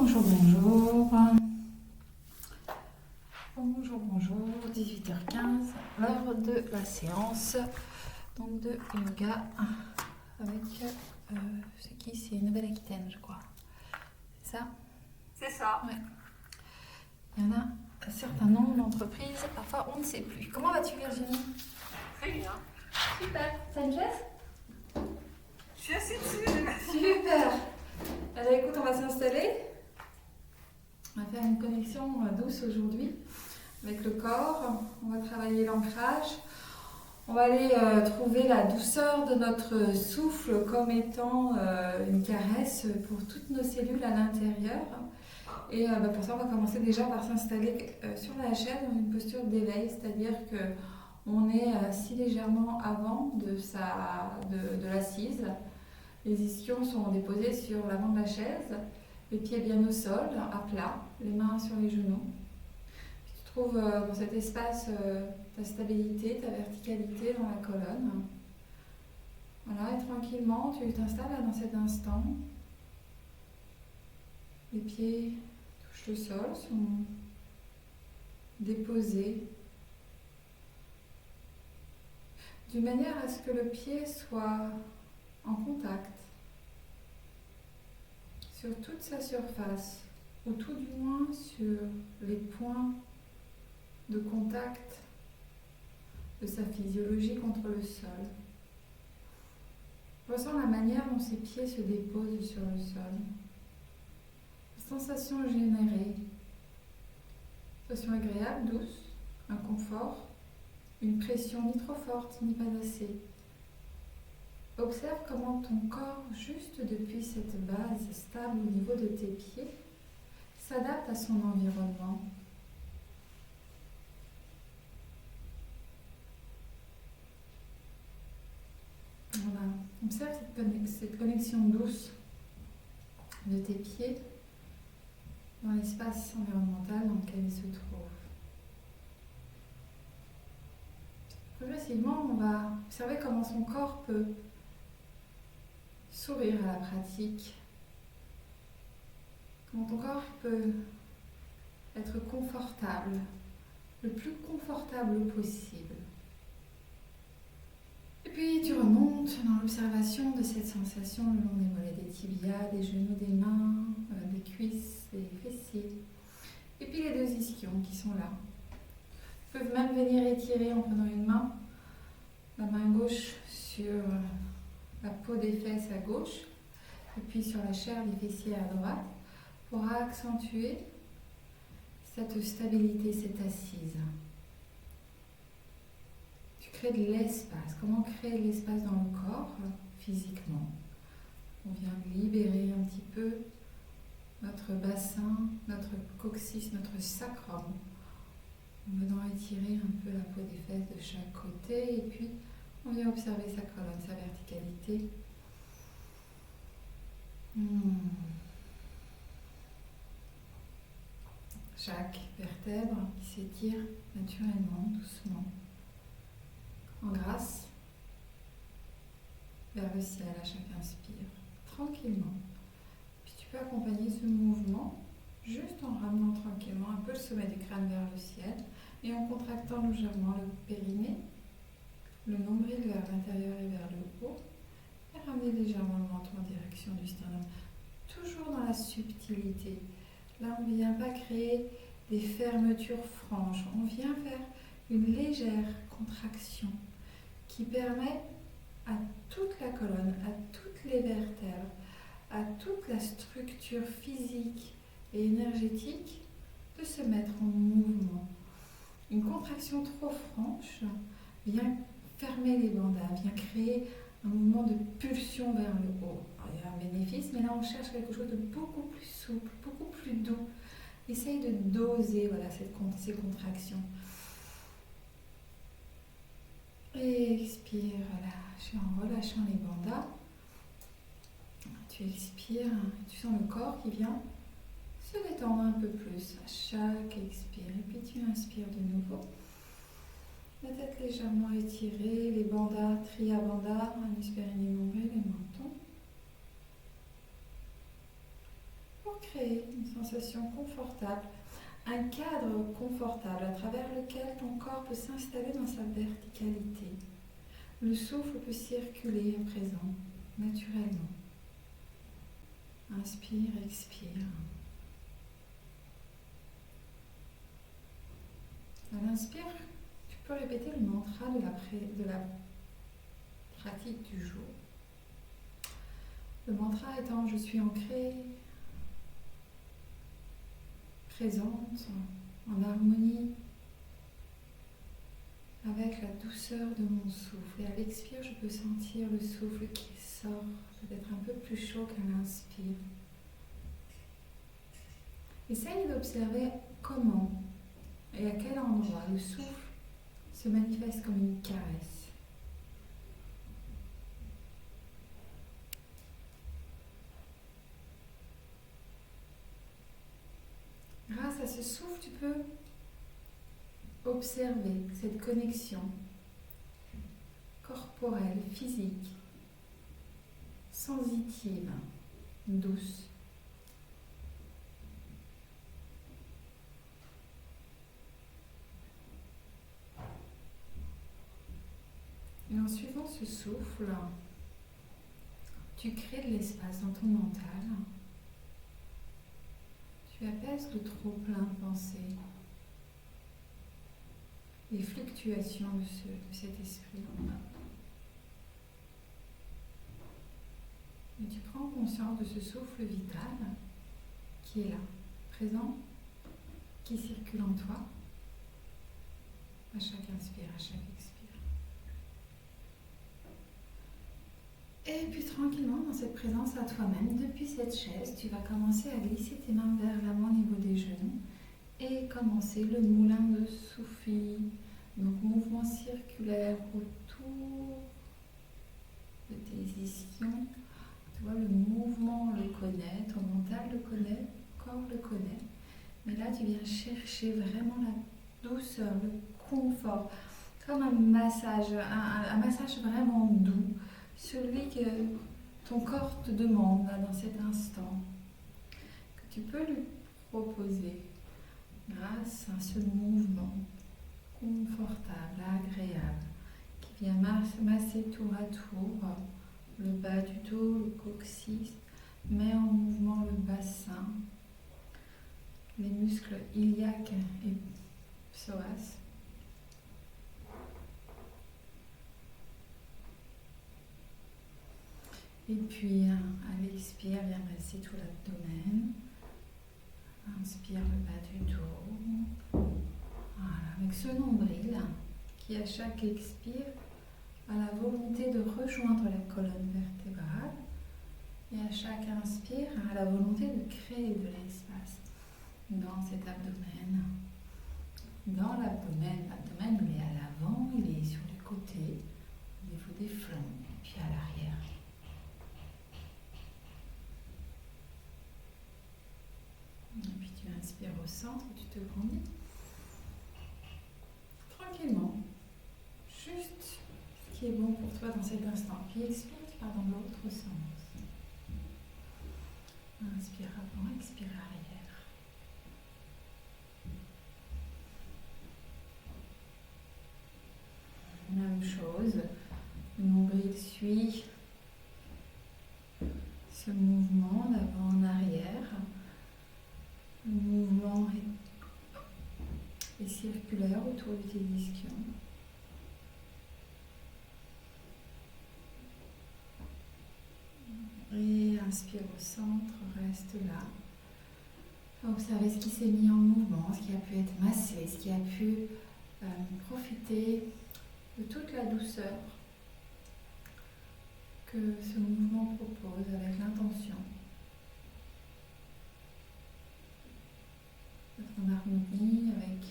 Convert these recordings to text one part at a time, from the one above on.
Bonjour, bonjour. Bonjour, bonjour. 18h15, l'heure de la séance donc de yoga avec, c'est qui? C'est Nouvelle-Aquitaine, je crois. C'est ça? C'est ça. Ouais. Il y en a un certain nombre d'entreprises, parfois on ne sait plus. Comment vas-tu, Virginie? Très bien. Super. T'as une chaise? Je suis assise dessus. Super. Alors écoute, on va s'installer. On va faire une connexion douce aujourd'hui avec le corps. On va travailler l'ancrage. On va aller trouver la douceur de notre souffle comme étant une caresse pour toutes nos cellules à l'intérieur. Et pour ça, on va commencer déjà par s'installer sur la chaise dans une posture d'éveil, c'est-à-dire qu'on est assis légèrement avant de l'assise. Les ischions sont déposés sur l'avant de la chaise, les pieds bien au sol, à plat, les mains sur les genoux. Tu trouves dans cet espace ta stabilité, ta verticalité dans la colonne. Voilà, et tranquillement, tu t'installes là dans cet instant. Les pieds touchent le sol, sont déposés, d'une manière à ce que le pied soit en contact sur toute sa surface, ou tout du moins sur les points de contact de sa physiologie contre le sol. Ressens la manière dont ses pieds se déposent sur le sol. La sensation générée, sensation agréable, douce, un confort, une pression ni trop forte ni pas assez. Observe comment ton corps, juste depuis cette base stable au niveau de tes pieds, s'adapte à son environnement. Voilà. Observe cette connexion douce de tes pieds dans l'espace environnemental dans lequel ils se trouvent. Progressivement, on va observer comment son corps peut sourire à la pratique, comment ton corps peut être confortable, le plus confortable possible. Et puis tu remontes dans l'observation de cette sensation le long des mollets, des tibias, des genoux, des mains, des cuisses, des fessiers. Et puis les deux ischions qui sont là. Ils peuvent même venir étirer en prenant une main, la main gauche sur la peau des fesses à gauche, et puis sur la chair des fessiers à droite, pour accentuer cette stabilité, cette assise. Tu crées de l'espace. Comment créer de l'espace dans le corps, physiquement? On vient libérer un petit peu notre bassin, notre coccyx, notre sacrum. En venant étirer un peu la peau des fesses de chaque côté, et puis on vient observer sa colonne, sa verticalité. Chaque vertèbre qui s'étire naturellement, doucement, en grâce, vers le ciel à chaque inspire, tranquillement. Puis tu peux accompagner ce mouvement juste en ramenant tranquillement un peu le sommet du crâne vers le ciel et en contractant légèrement le périnée, le nombril vers l'intérieur et vers le haut, et ramener légèrement le menton en direction du sternum. Toujours dans la subtilité. Là, on ne vient pas créer des fermetures franches, on vient faire une légère contraction qui permet à toute la colonne, à toutes les vertèbres, à toute la structure physique et énergétique de se mettre en mouvement. Une contraction trop franche vient fermer les bandas, vient créer un mouvement de pulsion vers le haut. Alors, il y a un bénéfice, mais là on cherche quelque chose de beaucoup plus souple, beaucoup plus doux. Essaye de doser ces contractions. Et expire, relâche, en relâchant les bandas. Tu expires, tu sens le corps qui vient se détendre un peu plus à chaque expire. Et puis tu inspires de nouveau. La tête légèrement étirée, les bandas, tria bandha, anus périnée nombril et menton. Pour créer une sensation confortable, un cadre confortable à travers lequel ton corps peut s'installer dans sa verticalité. Le souffle peut circuler à présent, naturellement. Inspire, expire. À l'inspire, tu peux répéter le mantra de la pratique du jour. Le mantra étant « Je suis ancrée, présente, en harmonie avec la douceur de mon souffle. » Et à l'expire, je peux sentir le souffle qui sort, peut-être un peu plus chaud qu'à l'inspire. Essaye d'observer comment et à quel endroit le souffle se manifeste comme une caresse. Grâce à ce souffle, tu peux observer cette connexion corporelle, physique, sensitive, douce. Et en suivant ce souffle, tu crées de l'espace dans ton mental. Tu apaises le trop-plein de pensées, les fluctuations de cet esprit. Et tu prends conscience de ce souffle vital qui est là, présent, qui circule en toi, à chaque inspire, à chaque expire. Et puis tranquillement, dans cette présence à toi-même, depuis cette chaise, tu vas commencer à glisser tes mains vers l'avant au niveau des genoux et commencer le moulin de Soufi. Donc mouvement circulaire autour de tes ischions. Tu vois, le mouvement, on le connaît, ton mental le connaît, ton corps le connaît. Mais là, tu viens chercher vraiment la douceur, le confort, comme un massage vraiment doux. Celui que ton corps te demande là, dans cet instant, que tu peux lui proposer grâce à ce mouvement confortable, agréable, qui vient masser tour à tour le bas du dos, le coccyx, met en mouvement le bassin, les muscles iliaques et psoas. Et puis, à l'expire, viens masser tout l'abdomen. Inspire le bas du dos. Voilà, avec ce nombril qui, à chaque expire, a la volonté de rejoindre la colonne vertébrale. Et à chaque inspire, a la volonté de créer de l'espace dans cet abdomen. Dans l'abdomen, il est à l'avant, il est sur les côtés, au niveau des flancs, et puis à l'arrière. Et puis tu inspires au centre, tu te grandis. Tranquillement. Juste ce qui est bon pour toi dans cet instant. Puis expire, tu pars dans l'autre sens. Inspire avant, expire arrière. Même chose. Le nombril suit ce mouvement d'avant en arrière. Le mouvement est circulaire autour de tes ischions. Et inspire au centre, reste là. Observez ce qui s'est mis en mouvement, ce qui a pu être massé, ce qui a pu profiter de toute la douceur que ce mouvement propose avec l'intention d'être en harmonie avec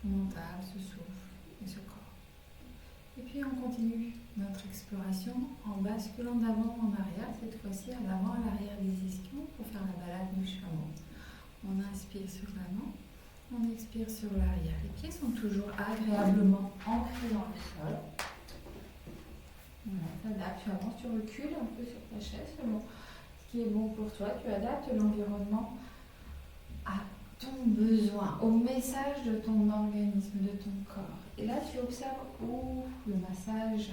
le mental, ce souffle et ce corps. Et puis on continue notre exploration en basculant d'avant en arrière, cette fois-ci à l'avant, à l'arrière des ischions pour faire la balade du chameau. On inspire sur l'avant, on expire sur l'arrière. Les pieds sont toujours agréablement ancrés dans le sol. Voilà, t'adaptes, tu avances, tu recules un peu sur ta chaise selon ce qui est bon pour toi. Tu adaptes l'environnement à ton besoin, au message de ton organisme, de ton corps. Et là, tu observes où le massage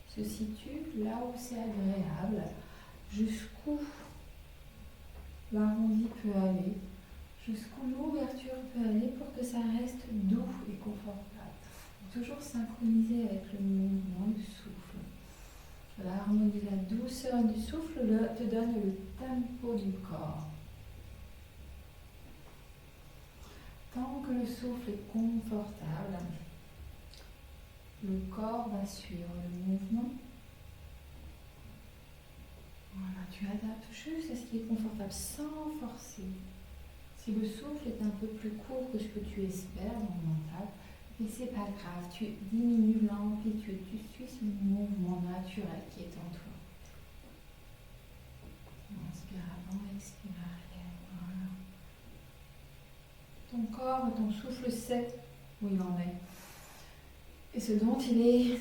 se situe, là où c'est agréable, jusqu'où l'arrondi peut aller, jusqu'où l'ouverture peut aller pour que ça reste doux et confortable. Toujours synchronisé avec le mouvement du souffle. L'harmonie, la douceur du souffle te donne le tempo du corps. Tant que le souffle est confortable, le corps va suivre le mouvement. Voilà, tu adaptes juste à ce qui est confortable sans forcer. Si le souffle est un peu plus court que ce que tu espères dans le mental, mais c'est pas grave, tu diminues l'amplitude, tu suis ce mouvement naturel qui est en toi. Inspire avant, expire arrière. Voilà. Ton corps, ton souffle sait où il en est et ce dont il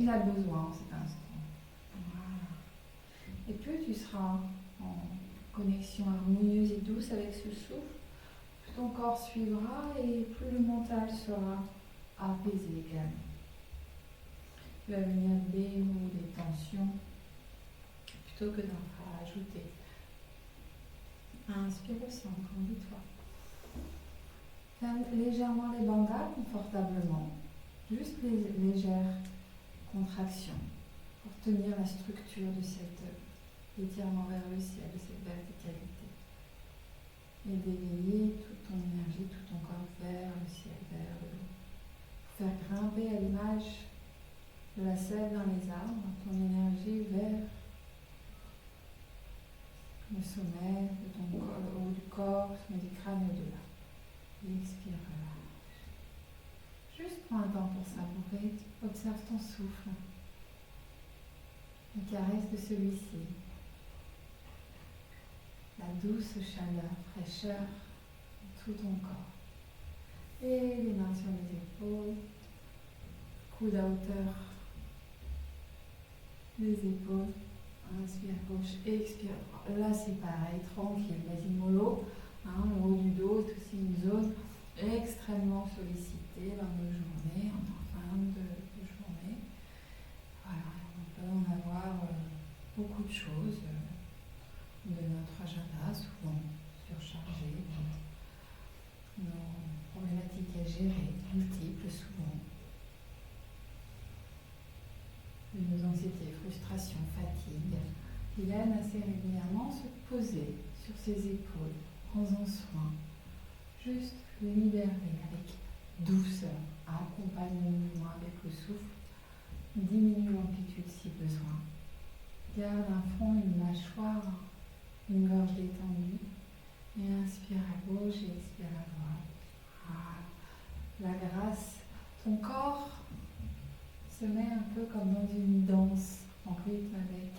a besoin en cet instant. Voilà. Et plus tu seras en connexion harmonieuse et douce avec ce souffle, plus ton corps suivra et plus le mental sera apaisé également. Tu vas venir dénouer des tensions plutôt que d'en rajouter. Inspire au centre, dis-toi. Ferme légèrement les bandas confortablement, juste les légères contractions pour tenir la structure de cet étirement vers le ciel, de cette verticalité. Et d'éveiller toute ton énergie, tout ton corps vers le ciel, vers le haut. Pour faire grimper à l'image de la sève dans les arbres, ton énergie vers le sommet de ton corps, le haut du corps, le sommet du crâne et au-delà. Expire, relâche. Juste prends un temps pour savourer, observe ton souffle, la caresse de celui-ci, la douce chaleur, fraîcheur de tout ton corps. Et les mains sur les épaules, coude à hauteur des épaules. Inspire gauche, expire droite. Là c'est pareil, tranquille, vas-y mollo. Le haut du dos est aussi une zone extrêmement sollicitée dans nos journées, en fin de journée. Voilà, on peut en avoir beaucoup de choses de notre agenda, souvent surchargé, nos problématiques à gérer, multiples souvent. De nos anxiétés, frustrations, fatigues, qui viennent assez régulièrement se poser sur ses épaules. Prends-en soin. Juste libérer avec douceur. Accompagne le mouvement avec le souffle. Diminue l'amplitude si besoin. Garde un front, une mâchoire, une gorge détendue. Et inspire à gauche et expire à droite. Voilà. La grâce. Ton corps se met un peu comme dans une danse en rythme avec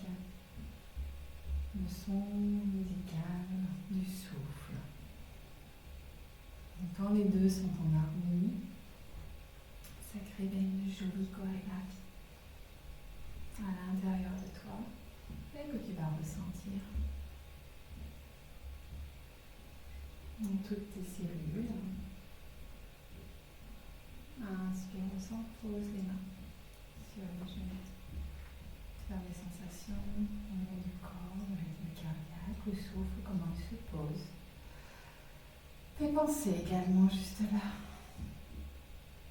le son musical du souffle. Et quand les deux sont en harmonie, ça crée une jolie chorégraphie à l'intérieur de toi et que tu vas ressentir dans toutes tes cellules. Inspire au centre, pose les mains sur les genoux. Faire les sensations au niveau du corps, le rythme cardiaque, le souffle, comment il se pose. Tes pensées également juste là.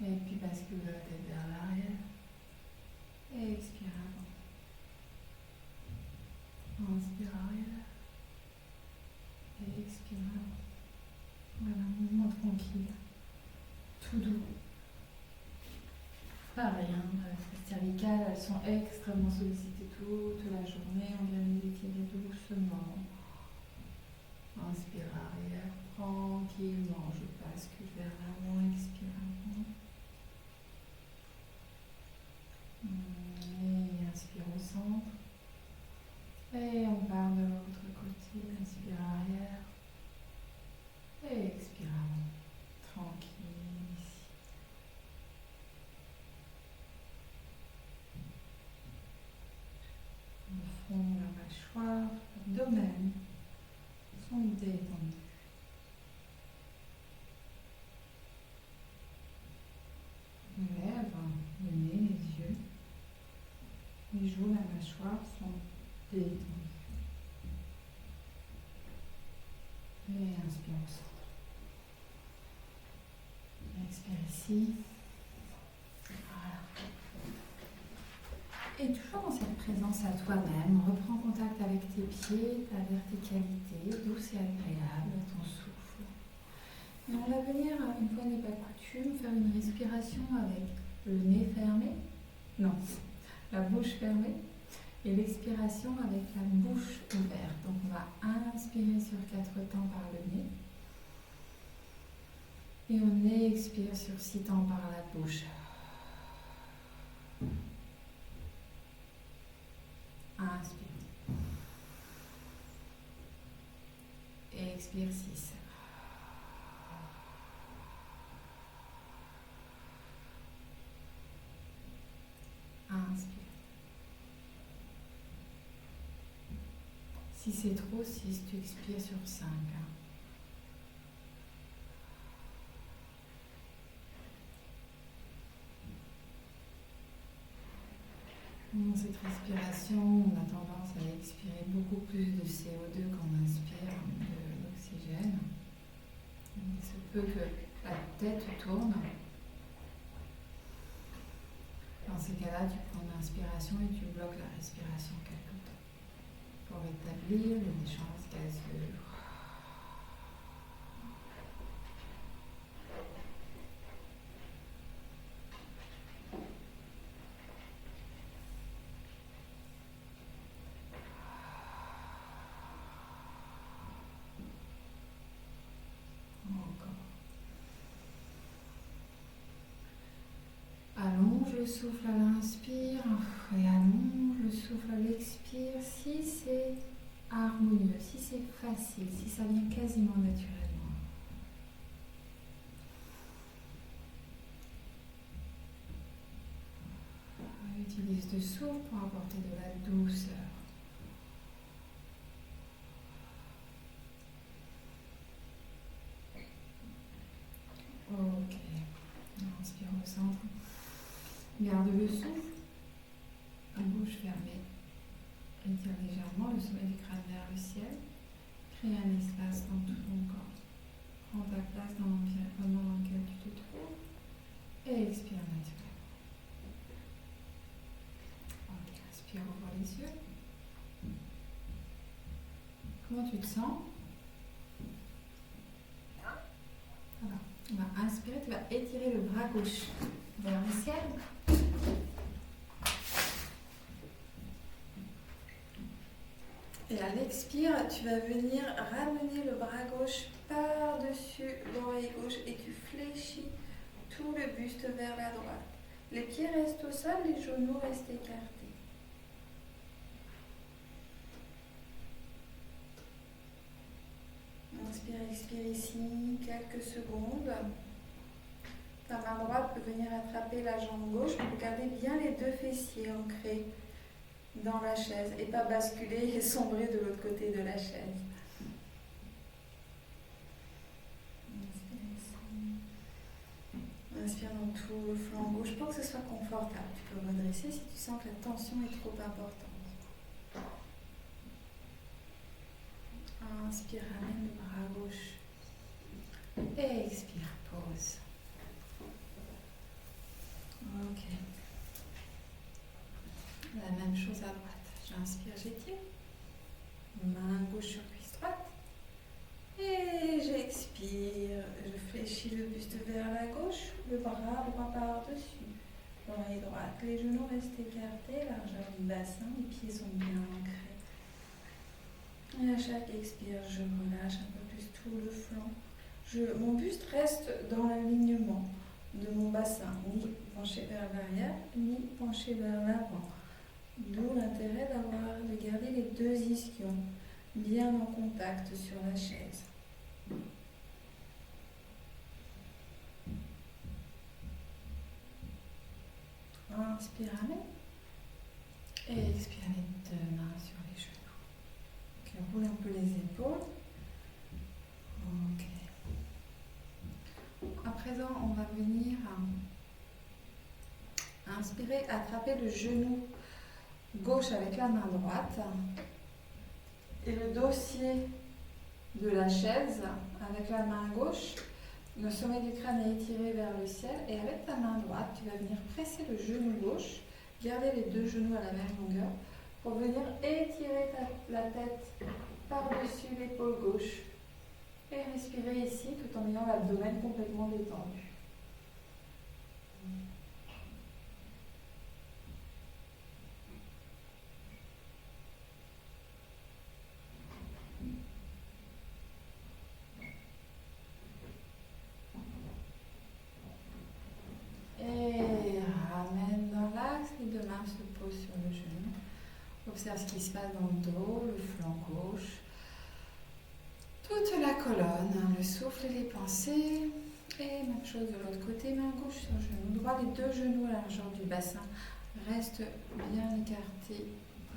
Et puis bascule la tête vers l'arrière. Et expire avant. Inspire arrière. Et expire avant. Voilà, un mouvement tranquille. Tout doux. Pareil, les cervicales, elles sont extrêmement sollicitées toute la journée. On vient les étirer doucement. Inspire arrière, tranquillement. Je bascule vers l'avant, expire avant. Et inspire au centre. Et on part de l'autre côté. Inspire arrière. Et expire avant. Tranquille. Le front, la mâchoire, l'abdomen, Détendu. Et inspire au centre. Expire ici. Voilà. Et toujours dans cette présence à toi-même, reprends contact avec tes pieds, ta verticalité, douce et agréable, ton souffle. Et on va venir, une fois n'est pas coutume, faire une respiration avec le nez fermé, non, la bouche fermée, et l'expiration avec la bouche ouverte. Donc on va inspirer sur 4 temps par le nez, et on expire sur 6 temps par la bouche. Inspire. Et expire 6. Inspire. Si c'est trop 6, tu expires sur 5. Dans cette respiration, on a tendance à expirer beaucoup plus de CO2 qu'on inspire de l'oxygène. Il se peut que la tête tourne. Dans ces cas-là, tu prends une inspiration et tu bloques la respiration quelque temps pour établir les échanges gazeux. Allonge le souffle à l'inspire et allonge le souffle à l'expire si c'est harmonieux, si c'est facile, si ça vient quasiment naturellement. Utilise le souffle pour apporter de la douceur. Ok, inspire au centre. Garde le souffle, la bouche fermée. Étire légèrement le sommet du crâne vers le ciel. Crée un espace dans tout ton corps. Prends ta place dans l'environnement dans lequel tu te trouves. Et expire naturellement. Ok, inspire, ouvre les yeux. Comment tu te sens? Voilà. On va inspirer, tu vas étirer le bras gauche vers le ciel. Et à l'expire, tu vas venir ramener le bras gauche par-dessus l'oreille gauche et tu fléchis tout le buste vers la droite. Les pieds restent au sol, les genoux restent écartés. Inspire, expire ici quelques secondes. Ta main droite peut venir attraper la jambe gauche pour garder bien les deux fessiers ancrés dans la chaise et pas basculer et sombrer de l'autre côté de la chaise. Inspire dans tout le flanc gauche pour que ce soit confortable. Tu peux redresser si tu sens que la tension est trop importante. Inspire, ramène le bras gauche. Et expire, pause. Ok. La même chose à droite. J'inspire, j'étire. Main gauche sur cuisse droite. Et j'expire. Je fléchis le buste vers la gauche. Le bras droit par-dessus. L'oreille droite. Les genoux restent écartés. Largeur du bassin. Les pieds sont bien ancrés. Et à chaque expire, je relâche un peu plus tout le flanc. Mon buste reste dans l'alignement de mon bassin. Ni penché vers l'arrière, ni penché vers l'avant. D'où l'intérêt de garder les deux ischions bien en contact sur la chaise. Inspire, amène. Et expire les deux mains sur les genoux. Ok, roule un peu les épaules. Ok. À présent, on va venir inspirer, attraper le genou gauche avec la main droite et le dossier de la chaise avec la main gauche. Le sommet du crâne est étiré vers le ciel et avec ta main droite, tu vas venir presser le genou gauche, garder les deux genoux à la même longueur pour venir étirer la tête par-dessus l'épaule gauche et respirer ici tout en ayant l'abdomen complètement détendu. Et ramène dans l'axe, les deux mains se posent sur le genou. Observe ce qui se passe dans le dos, le flanc gauche, toute la colonne, le souffle et les pensées. Et même chose de l'autre côté, main gauche sur genou droit, les deux genoux à la largeur du bassin restent bien écartés,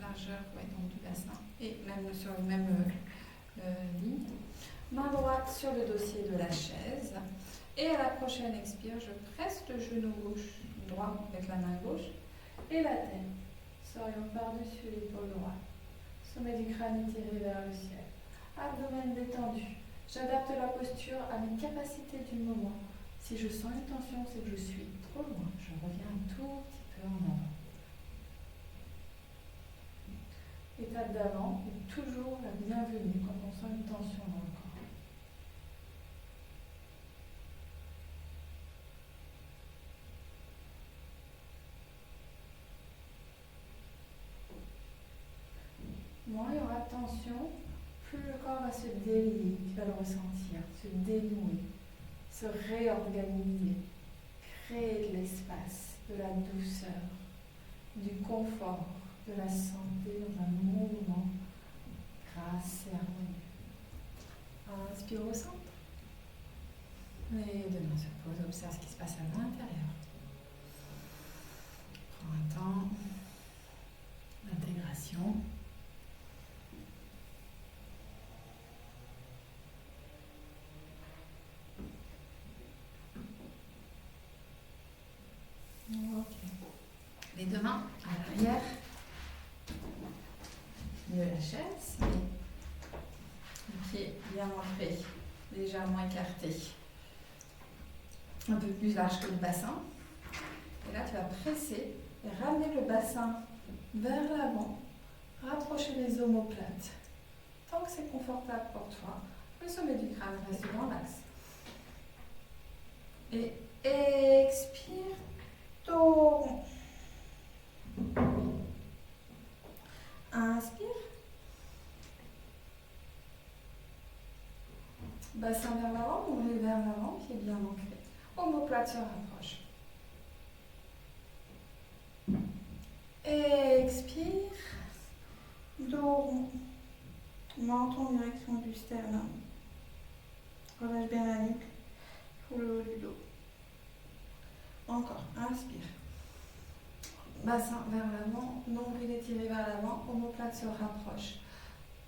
largeur donc du bassin, et même sur la même ligne. Main droite sur le dossier de la chaise. Et à la prochaine expire, je presse le genou gauche, droit avec la main gauche et la tête s'oriente par-dessus l'épaule droite. Sommet du crâne étiré vers le ciel. Abdomen détendu. J'adapte la posture à mes capacités du moment. Si je sens une tension, c'est que je suis trop loin. Je reviens un tout petit peu en avant. Étape d'avant est toujours la bienvenue quand on sent une tension dans le corps. Moins il y aura tension, plus le corps va se délier, tu vas le ressentir, se dénouer, se réorganiser, créer de l'espace, de la douceur, du confort, de la santé dans un mouvement grâce et harmonieux. Inspire au centre. Les deux mains se posent, observe ce qui se passe à l'intérieur. Prends un temps d'intégration. Okay. Les deux mains à l'arrière de la chaise, les pieds bien ancrés, légèrement écartés, un peu plus large que le bassin. Et là, tu vas presser et ramener le bassin vers l'avant, rapprocher les omoplates. Tant que c'est confortable pour toi, le sommet du crâne reste dans l'axe. Et expire. Tourne. Inspire. Bassin vers l'avant, mouvez vers l'avant, pied bien ancré. Omoplate se rapproche. Expire. Dos rond. Menton en direction du sternum. Relâche bien la nuque pour le haut du dos. Encore, inspire. Bassin vers l'avant, nombril étiré vers l'avant, omoplate se rapproche.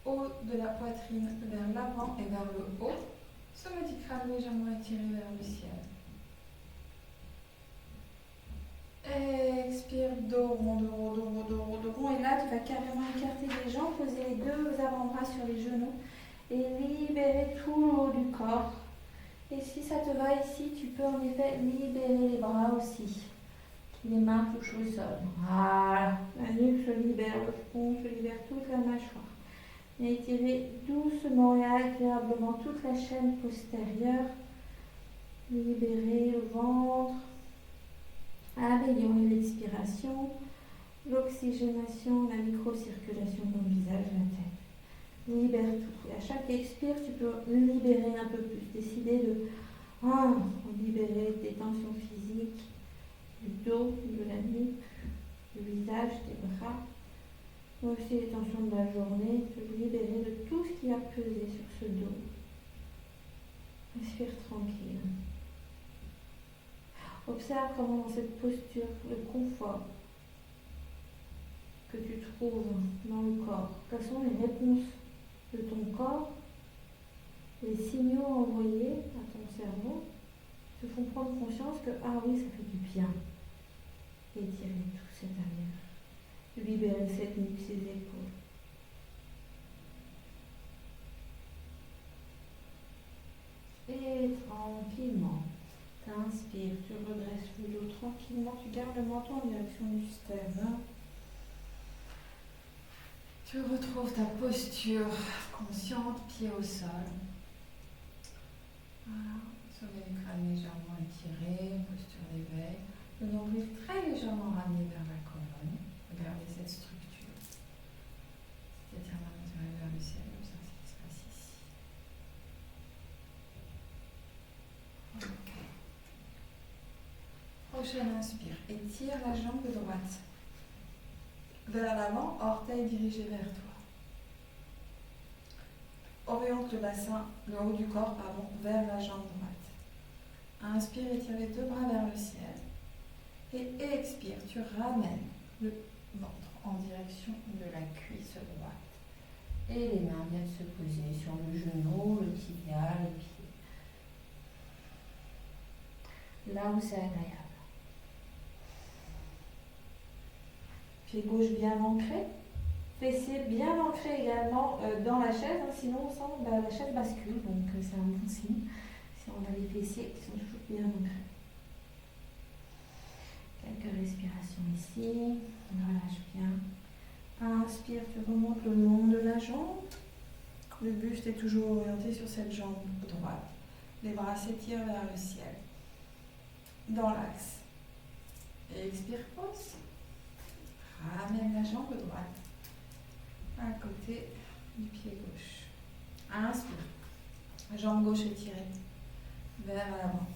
Haut de la poitrine vers l'avant et vers le haut. Sommet du crâne légèrement étiré vers le ciel. Expire, dos rond, dos rond, dos rond, dos rond, dos rond. Et là, tu vas carrément écarter les jambes, poser les deux avant-bras sur les genoux et libérer tout le haut du corps. Et si ça te va ici, tu peux en effet libérer les bras aussi. Les mains touchent au sol. Voilà. La nuque se libère, le front se libère, toute la mâchoire. Et étirez doucement et agréablement toute la chaîne postérieure. Libérez le ventre. Améliorer l'expiration, l'oxygénation, la microcirculation dans le visage, la tête. Libère tout. Et à chaque expire, tu peux libérer un peu plus. Décider de libérer des tensions physiques, du dos, de la nuque, du visage, des bras. Aussi les tensions de la journée, te libérer de tout ce qui a pesé sur ce dos. Respire tranquille. Observe comment dans cette posture, le confort que tu trouves dans le corps, quelles sont les réponses de ton corps, les signaux envoyés à ton cerveau te font prendre conscience que, ah oui, ça fait du bien d'étirer tout cet arrière. de libérer cette nuque, ses épaules. Et tranquillement, t'inspires, tu redresses le dos tranquillement, tu gardes le menton en direction du sternum. Tu retrouves ta posture consciente, pied au sol. Voilà, sommet du crâne légèrement étiré, posture d'éveil. Le nombril très légèrement ramené vers la colonne. Regardez cette structure. Cet étirement naturel vers le ciel, observe ce qui se passe ici. Ok. Prochaine inspire. Étire la jambe droite vers l'avant, orteil dirigé vers toi. Oriente le bassin, le haut du corps, vers la jambe droite. Inspire, étire les deux bras vers le ciel. Et expire, tu ramènes le ventre en direction de la cuisse droite. Et les mains viennent se poser sur le genou, le tibia, le pied. Là où c'est agréable. Pied gauche bien ancré. Fessier bien ancré également dans la chaise, sinon on sent la chaise bascule, donc c'est un bon signe. Si on a les fessiers qui sont toujours bien ancrés. Quelques respirations ici, relâche bien. Inspire, tu remontes le long de la jambe. Le buste est toujours orienté sur cette jambe droite. Les bras s'étirent vers le ciel, dans l'axe. Et expire, pose. Ramène la jambe droite à côté du pied gauche. Inspire. Jambe gauche étirée vers l'avant.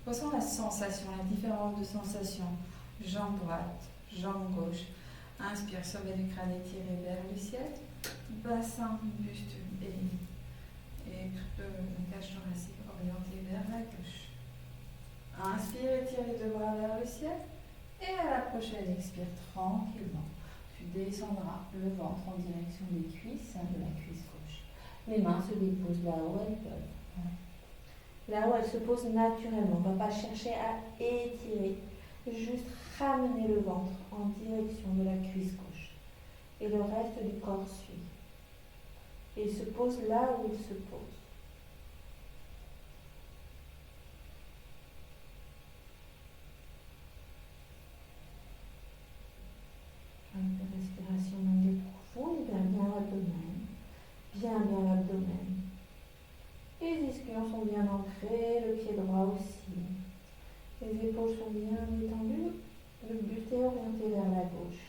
Ressens la sensation, la différence de sensation. Jambe droite, jambe gauche. Inspire, sommet du crâne étiré vers le ciel. Bassin, buste et cage thoracique orienté vers la gauche. Inspire, étire les deux bras vers le ciel. Et à la prochaine, expire tranquillement. Tu descendras le ventre en direction des cuisses, de la cuisse gauche. Les mains se déposent là où elles peuvent. Là où elles se posent naturellement. On ne va pas chercher à étirer. Juste ramener le ventre en direction de la cuisse gauche. Et le reste du corps suit. Et il se pose là où il se pose. Une respiration longue et profonde, libère bien l'abdomen. Bien l'abdomen. Les ischions sont bien ancrés, le pied droit aussi. Les épaules sont bien détendues, le buste est orienté vers la gauche.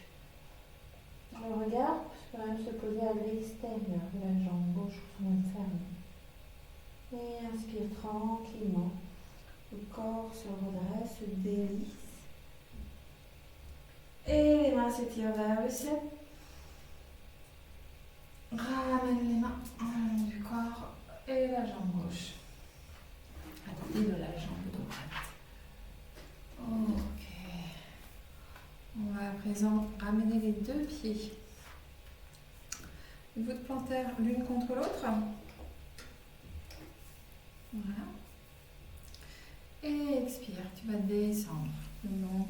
Le regard peut quand même se poser à l'extérieur de la jambe gauche ou son fermée. Et inspire tranquillement. Le corps se redresse, se délisse. Et les mains s'étirent vers le ciel. Ramène les mains en long du corps et la jambe gauche à côté de la jambe droite. Ok. On va à présent ramener les deux pieds. Les voûtes plantaires l'une contre l'autre. Voilà. Et expire, tu vas descendre le long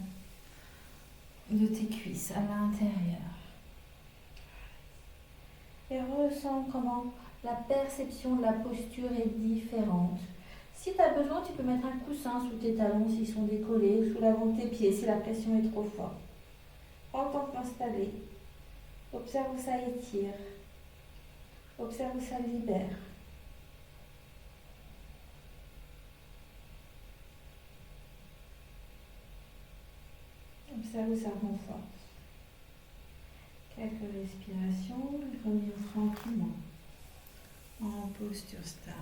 de tes cuisses à l'intérieur. Et ressens comment la perception de la posture est différente. Si tu as besoin, tu peux mettre un coussin sous tes talons s'ils sont décollés ou sous l'avant de tes pieds si la pression est trop forte. Prends le temps de t'installer. Observe où ça étire. Observe où ça libère. Observe où ça renforce. Quelques respirations, reviens tranquillement en posture stable.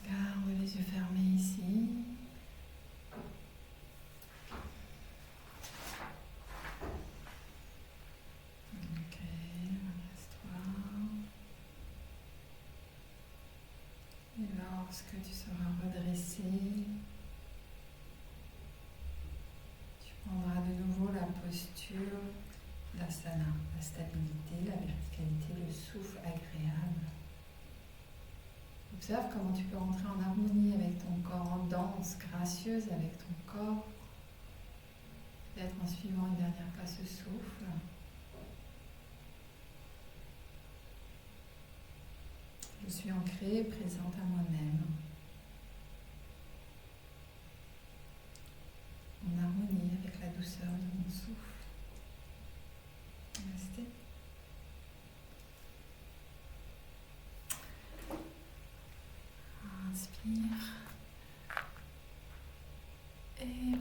Garde les yeux fermés ici. Ok, reste-toi. Et lorsque tu seras redressé, tu prendras de nouveau la posture d'asana, la stabilité, la verticalité, le souffle agréable. Observe comment tu peux entrer en harmonie avec ton corps, en danse gracieuse avec ton corps. en suivant une dernière fois ce souffle. Je suis ancrée, présente à moi-même.